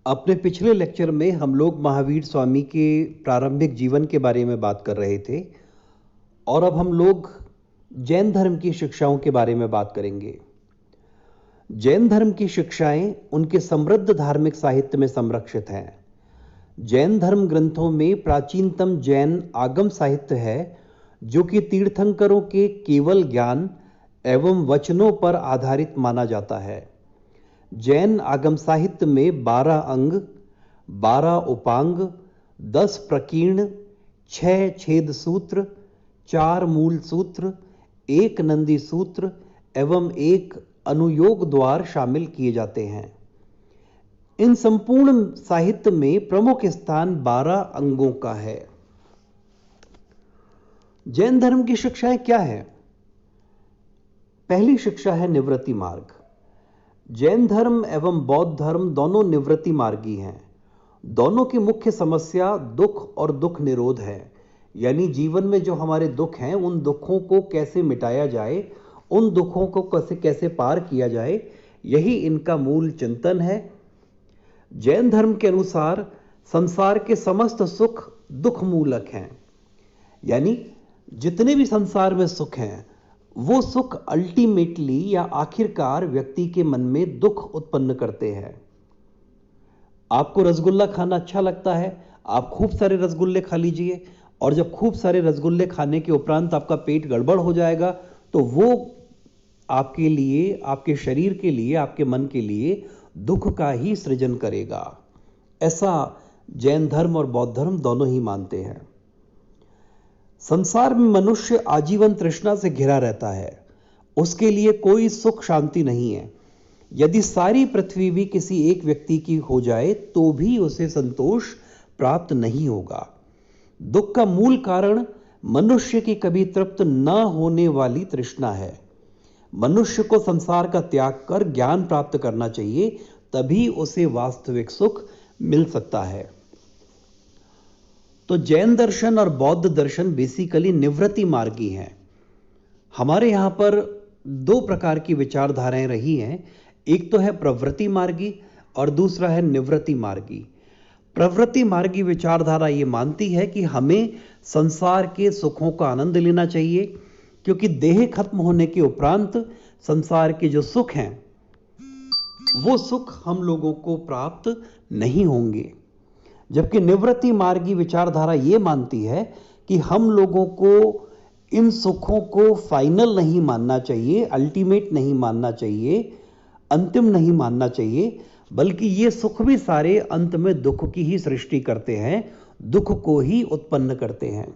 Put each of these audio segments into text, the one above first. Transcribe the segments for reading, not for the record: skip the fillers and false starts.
अपने पिछले लेक्चर में हम लोग महावीर स्वामी के प्रारंभिक जीवन के बारे में बात कर रहे थे और अब हम लोग जैन धर्म की शिक्षाओं के बारे में बात करेंगे। जैन धर्म की शिक्षाएं उनके समृद्ध धार्मिक साहित्य में संरक्षित हैं। जैन धर्म ग्रंथों में प्राचीनतम जैन आगम साहित्य है जो कि तीर्थंकरों के केवल ज्ञान एवं वचनों पर आधारित माना जाता है। जैन आगम साहित्य में 12 अंग, 12 उपांग, 10 प्रकीर्ण, 6 छेद सूत्र, 4 मूल सूत्र, 1 नंदी सूत्र एवं 1 अनुयोग द्वार शामिल किए जाते हैं। इन संपूर्ण साहित्य में प्रमुख स्थान 12 अंगों का है। जैन धर्म की शिक्षाएं क्या है? पहली शिक्षा है निवृत्ति मार्ग। जैन धर्म एवं बौद्ध धर्म दोनों निवृत्ति मार्गी हैं। दोनों की मुख्य समस्या दुख और दुख निरोध है, यानी जीवन में जो हमारे दुख हैं उन दुखों को कैसे मिटाया जाए, उन दुखों को कैसे कैसे पार किया जाए, यही इनका मूल चिंतन है। जैन धर्म के अनुसार संसार के समस्त सुख दुख मूलक हैं, यानी जितने भी संसार में सुख हैं वो सुख अल्टीमेटली या आखिरकार व्यक्ति के मन में दुख उत्पन्न करते हैं। आपको रसगुल्ला खाना अच्छा लगता है, आप खूब सारे रसगुल्ले खा लीजिए, और जब खूब सारे रसगुल्ले खाने के उपरांत आपका पेट गड़बड़ हो जाएगा तो वो आपके लिए, आपके शरीर के लिए, आपके मन के लिए दुख का ही सृजन करेगा। ऐसा जैन धर्म और बौद्ध धर्म दोनों ही मानते हैं। संसार में मनुष्य आजीवन तृष्णा से घिरा रहता है, उसके लिए कोई सुख शांति नहीं है। यदि सारी पृथ्वी भी किसी एक व्यक्ति की हो जाए तो भी उसे संतोष प्राप्त नहीं होगा। दुख का मूल कारण मनुष्य की कभी तृप्त न होने वाली तृष्णा है। मनुष्य को संसार का त्याग कर ज्ञान प्राप्त करना चाहिए, तभी उसे वास्तविक सुख मिल सकता है। तो जैन दर्शन और बौद्ध दर्शन बेसिकली निवृत्ति मार्गी हैं। हमारे यहां पर 2 प्रकार की विचारधाराएं रही हैं, एक तो है प्रवृत्ति मार्गी और दूसरा है निवृत्ति मार्गी। प्रवृत्ति मार्गी विचारधारा ये मानती है कि हमें संसार के सुखों का आनंद लेना चाहिए, क्योंकि देह खत्म होने के उपरांत संसार के जो सुख हैं वो सुख हम लोगों को प्राप्त नहीं होंगे। जबकि निवृत्ति मार्गी विचारधारा ये मानती है कि हम लोगों को इन सुखों को फाइनल नहीं मानना चाहिए, अल्टीमेट नहीं मानना चाहिए, अंतिम नहीं मानना चाहिए, बल्कि ये सुख भी सारे अंत में दुख की ही सृष्टि करते हैं, दुख को ही उत्पन्न करते हैं।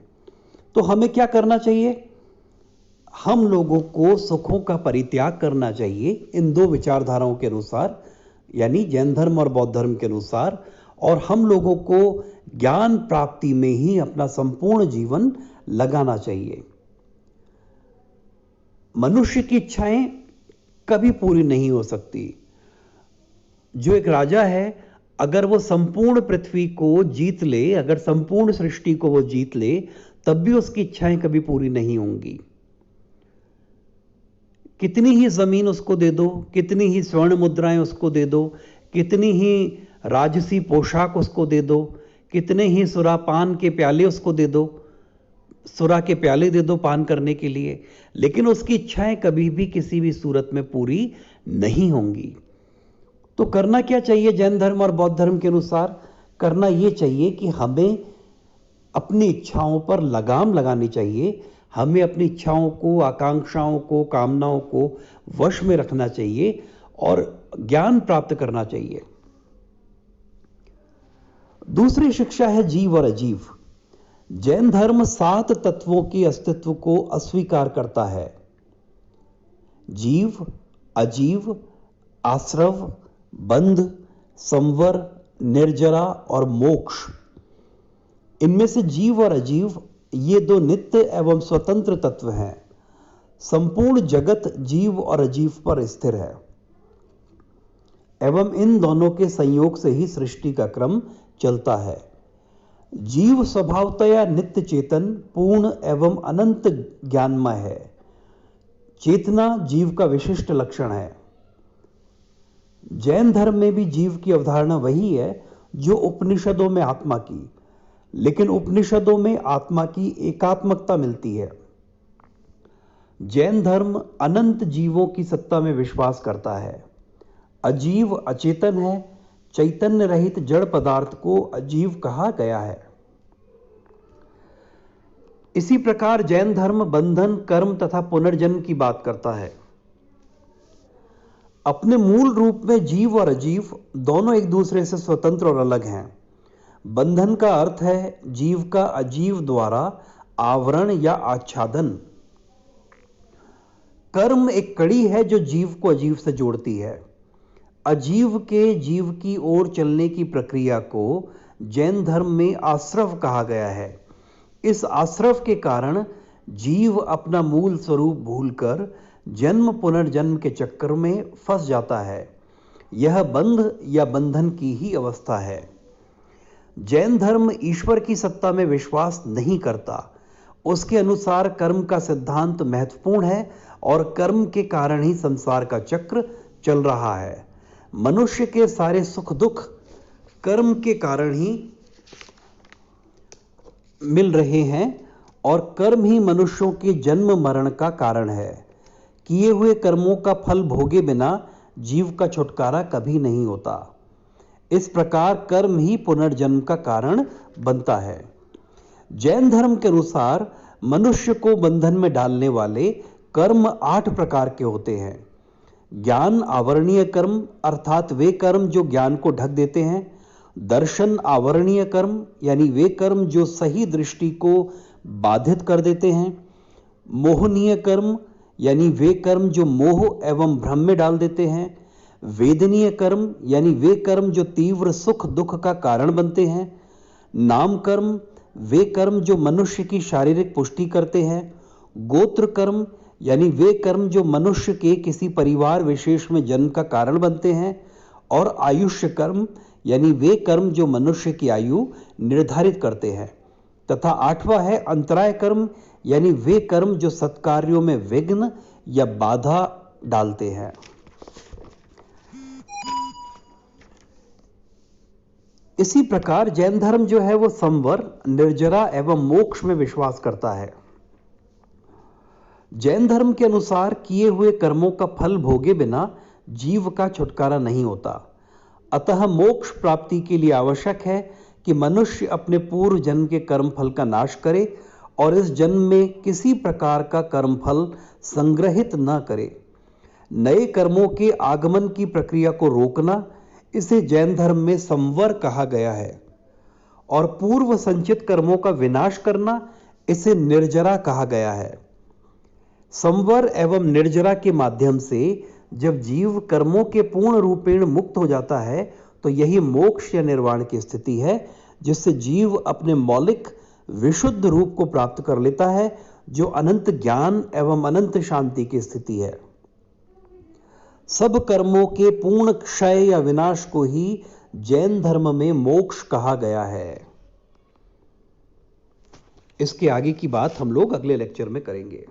तो हमें क्या करना चाहिए? हम लोगों को सुखों का परित्याग करना चाहिए इन 2 विचारधाराओं के अनुसार, यानी जैन धर्म और बौद्ध धर्म के अनुसार, और हम लोगों को ज्ञान प्राप्ति में ही अपना संपूर्ण जीवन लगाना चाहिए। मनुष्य की इच्छाएं कभी पूरी नहीं हो सकती। जो एक राजा है, अगर वो संपूर्ण पृथ्वी को जीत ले, अगर संपूर्ण सृष्टि को वो जीत ले, तब भी उसकी इच्छाएं कभी पूरी नहीं होंगी। कितनी ही जमीन उसको दे दो, कितनी ही स्वर्ण मुद्राएं उसको दे दो, कितनी ही राजसी पोशाक उसको दे दो, कितने ही सुरापान के प्याले उसको दे दो, सुरा के प्याले दे दो पान करने के लिए, लेकिन उसकी इच्छाएं कभी भी किसी भी सूरत में पूरी नहीं होंगी। तो करना क्या चाहिए जैन धर्म और बौद्ध धर्म के अनुसार? करना यह चाहिए कि हमें अपनी इच्छाओं पर लगाम लगानी चाहिए, हमें अपनी इच्छाओं को, आकांक्षाओं को, कामनाओं को वश में रखना चाहिए और ज्ञान प्राप्त करना चाहिए। दूसरी शिक्षा है जीव और अजीव। जैन धर्म 7 तत्वों के अस्तित्व को अस्वीकार करता है: जीव, अजीव, आश्रव, बंध, संवर, निर्जरा और मोक्ष। इनमें से जीव और अजीव ये 2 नित्य एवं स्वतंत्र तत्व हैं। संपूर्ण जगत जीव और अजीव पर स्थिर है एवं इन दोनों के संयोग से ही सृष्टि का क्रम चलता है। जीव स्वभावतया नित्य चेतन, पूर्ण एवं अनंत ज्ञानमय है। चेतना जीव का विशिष्ट लक्षण है। जैन धर्म में भी जीव की अवधारणा वही है जो उपनिषदों में आत्मा की, लेकिन उपनिषदों में आत्मा की एकात्मकता मिलती है। जैन धर्म अनंत जीवों की सत्ता में विश्वास करता है। अजीव अचेतन है, चैतन्य रहित जड़ पदार्थ को अजीव कहा गया है। इसी प्रकार जैन धर्म बंधन, कर्म तथा पुनर्जन्म की बात करता है। अपने मूल रूप में जीव और अजीव दोनों एक दूसरे से स्वतंत्र और अलग हैं। बंधन का अर्थ है जीव का अजीव द्वारा आवरण या आच्छादन। कर्म एक कड़ी है जो जीव को अजीव से जोड़ती है। अजीव के जीव की ओर चलने की प्रक्रिया को जैन धर्म में आश्रव कहा गया है। इस आश्रव के कारण जीव अपना मूल स्वरूप भूलकर जन्म पुनर्जन्म के चक्कर में फंस जाता है। यह बंध या बंधन की ही अवस्था है। जैन धर्म ईश्वर की सत्ता में विश्वास नहीं करता। उसके अनुसार कर्म का सिद्धांत महत्वपूर्ण है और कर्म के कारण ही संसार का चक्र चल रहा है। मनुष्य के सारे सुख दुख कर्म के कारण ही मिल रहे हैं और कर्म ही मनुष्यों के जन्म मरण का कारण है। किए हुए कर्मों का फल भोगे बिना जीव का छुटकारा कभी नहीं होता। इस प्रकार कर्म ही पुनर्जन्म का कारण बनता है। जैन धर्म के अनुसार मनुष्य को बंधन में डालने वाले कर्म 8 प्रकार के होते हैं। ज्ञान आवरणीय कर्म अर्थात वे कर्म जो ज्ञान को ढक देते हैं। दर्शन आवरणीय कर्म यानी वे कर्म जो सही दृष्टि को बाधित कर देते हैं। मोहनीय कर्म यानी वे कर्म जो मोह एवं भ्रम में डाल देते हैं। वेदनीय कर्म यानी वे कर्म जो तीव्र सुख दुख का कारण बनते हैं। नाम कर्म वे कर्म जो मनुष्य की शारीरिक पुष्टि करते हैं। गोत्र कर्म यानी वे कर्म जो मनुष्य के किसी परिवार विशेष में जन्म का कारण बनते हैं। और आयुष्य कर्म यानी वे कर्म जो मनुष्य की आयु निर्धारित करते हैं। तथा 8वां है अंतराय कर्म यानी वे कर्म जो सत्कार्यों में विघ्न या बाधा डालते हैं। इसी प्रकार जैन धर्म जो है वो संवर, निर्जरा एवं मोक्ष में विश्वास करता है। जैन धर्म के अनुसार किए हुए कर्मों का फल भोगे बिना जीव का छुटकारा नहीं होता। अतः मोक्ष प्राप्ति के लिए आवश्यक है कि मनुष्य अपने पूर्व जन्म के कर्म फल का नाश करे और इस जन्म में किसी प्रकार का कर्म फल संग्रहित न करे। नए कर्मों के आगमन की प्रक्रिया को रोकना, इसे जैन धर्म में संवर कहा गया है। और पूर्व संचित कर्मों का विनाश करना, इसे निर्जरा कहा गया है। संवर एवं निर्जरा के माध्यम से जब जीव कर्मों के पूर्ण रूपेण मुक्त हो जाता है तो यही मोक्ष या निर्वाण की स्थिति है, जिससे जीव अपने मौलिक विशुद्ध रूप को प्राप्त कर लेता है, जो अनंत ज्ञान एवं अनंत शांति की स्थिति है। सब कर्मों के पूर्ण क्षय या विनाश को ही जैन धर्म में मोक्ष कहा गया है। इसके आगे की बात हम लोग अगले लेक्चर में करेंगे।